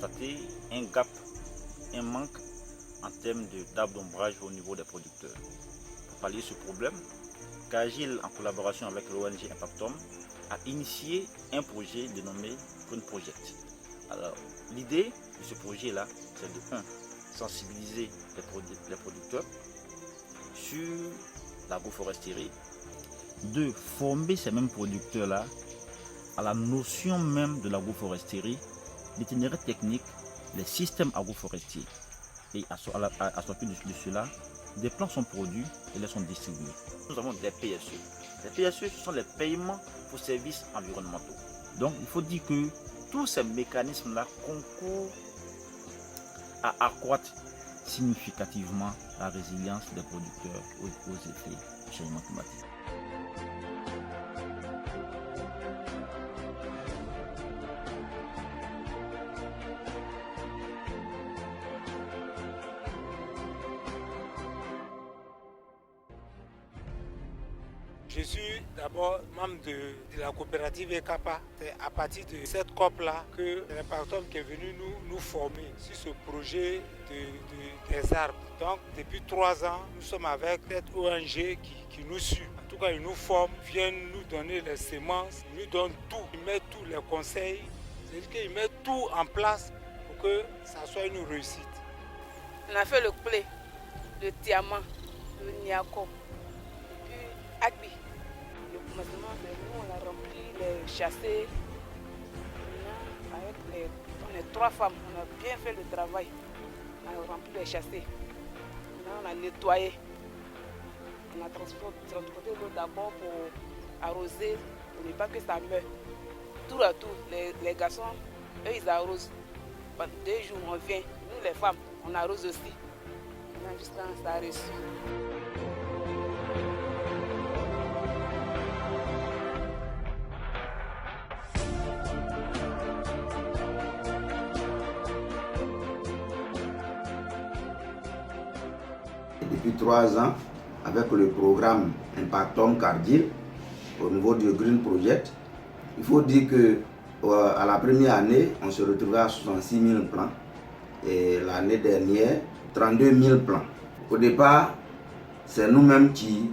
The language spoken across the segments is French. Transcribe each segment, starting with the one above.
constaté un gap, un manque en termes d'arbres d'ombrage au niveau des producteurs. Pour pallier ce problème, Cagile, en collaboration avec l'ONG Impactom, a initié un projet dénommé Green Project. Alors, l'idée de ce projet-là, c'est de 1. Sensibiliser les producteurs sur l'agroforesterie. 2. Former ces mêmes producteurs-là à la notion même de l'agroforesterie, l'itinéraire technique, les systèmes agroforestiers. Et à sortir de cela, des plans sont produits et les sont distribués. Nous avons des PSE. Les PSE, ce sont les paiements pour services environnementaux. Donc, il faut dire que tous ces mécanismes-là concourent à accroître significativement la résilience des producteurs aux effets du changement climatique. Je suis d'abord membre de la coopérative ECAPA. C'est à partir de cette COP-là que l'Impactom qui est venu nous former sur ce projet des arbres. Donc depuis 3 ans, nous sommes avec cette ONG qui nous suit. En tout cas, ils nous forment, viennent nous donner les semences, ils nous donnent tout, ils mettent tous les conseils. C'est-à-dire qu'ils mettent tout en place pour que ça soit une réussite. On a fait le blé, le diamant, le niako, et puis agbi. Maintenant, nous, on a rempli les chassés. On est 3 femmes, on a bien fait le travail. On a rempli les chassés. Maintenant, on a nettoyé. On a transporté l'eau d'abord pour arroser, pour ne pas que ça meure. Tour à tour, les garçons, eux, ils arrosent. Pendant 2 jours, on vient. Nous, les femmes, on arrose aussi. Maintenant, jusqu'à quand ça a reçu. Depuis 3 ans, avec le programme Impactom Cardil, au niveau du Green Project, il faut dire que à la première année, on se retrouvait à 66 000 plants et l'année dernière, 32 000 plants. Au départ, c'est nous-mêmes qui,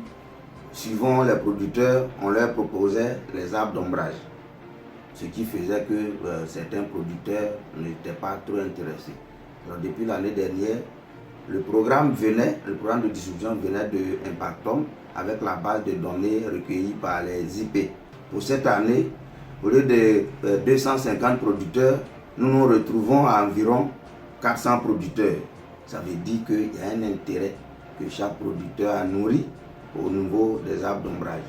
suivant les producteurs, on leur proposait les arbres d'ombrage, ce qui faisait que certains producteurs n'étaient pas trop intéressés. Alors, depuis l'année dernière, le programme de distribution venait de Impactom avec la base de données recueillies par les IP. Pour cette année, au lieu de 250 producteurs, nous nous retrouvons à environ 400 producteurs. Ça veut dire qu'il y a un intérêt que chaque producteur a nourri au niveau des arbres d'ombrage.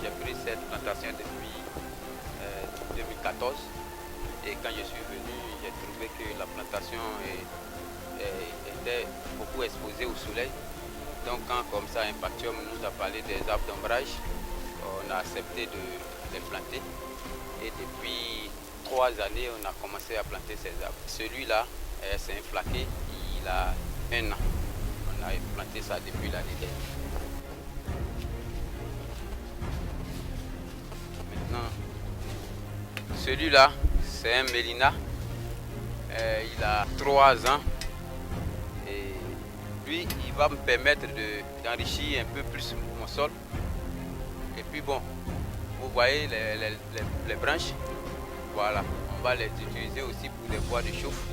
J'ai pris cette plantation depuis 2014 et quand je suis venu, j'ai trouvé que la plantation était beaucoup exposée au soleil. Donc quand comme ça Impactom nous a parlé des arbres d'ombrage, on a accepté de les planter et depuis 3 années on a commencé à planter ces arbres. Celui-là, c'est un flaquet, il a 1 an. On a planté ça depuis l'année dernière. Maintenant, celui-là, c'est un Mélina. Il a 3 ans. Et lui, il va me permettre d'enrichir un peu plus mon sol. Et puis bon, vous voyez les branches. Voilà, on va les utiliser aussi pour des bois de chauffe.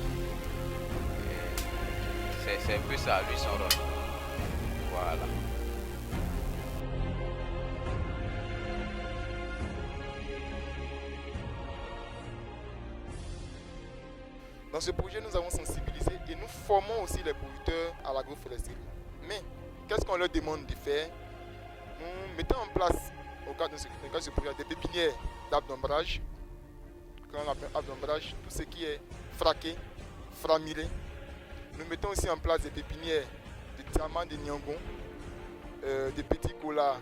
C'est un peu ça, lui, son rôle. Voilà. Dans ce projet, nous avons sensibilisé et nous formons aussi les producteurs à l'agroforesterie. Mais qu'est-ce qu'on leur demande de faire? Nous mettons en place, au cadre de ce projet, des pépinières d'arbres d'ombrage. Quand on appelle arbre d'ombrage, tout ce qui est fraqué, framiré. Nous mettons aussi en place des pépinières de diamants, de niangon, de petits colas.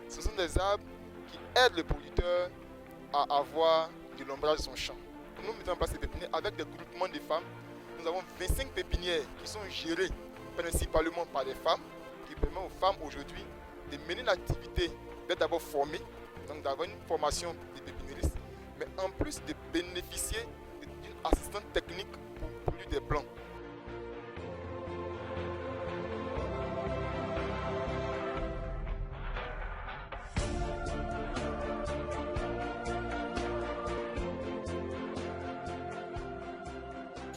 Ce sont des arbres qui aident le producteur à avoir de l'ombrage de son champ. Nous mettons en place ces pépinières avec des groupements de femmes. Nous avons 25 pépinières qui sont gérées principalement par des femmes, qui permettent aux femmes aujourd'hui de mener l'activité, d'être d'abord formé, donc d'avoir une formation de pépiniériste, mais en plus de bénéficier d'une assistante technique pour produire des plants.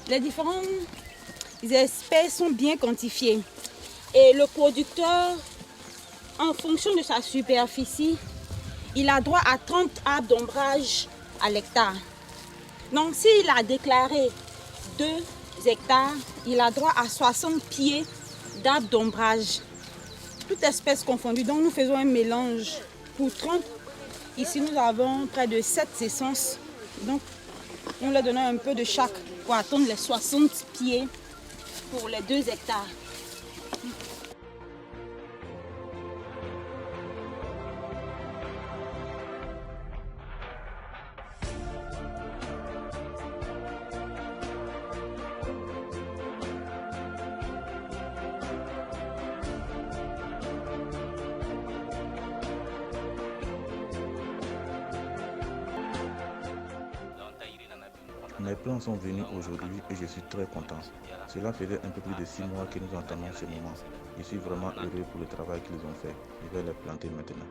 Les différentes espèces sont bien quantifiées et le producteur, en fonction de sa superficie, il a droit à 30 arbres d'ombrage à l'hectare. Donc s'il a déclaré 2 hectares, il a droit à 60 pieds d'arbres d'ombrage, toutes espèces confondues. Donc nous faisons un mélange pour 30. Ici nous avons près de 7 essences. Donc nous leur donnons un peu de chaque pour atteindre les 60 pieds pour les 2 hectares. Mes plans sont venus aujourd'hui et je suis très content. Cela faisait un peu plus de 6 mois que nous entendons ce moment. Je suis vraiment heureux pour le travail qu'ils ont fait. Je vais les planter maintenant.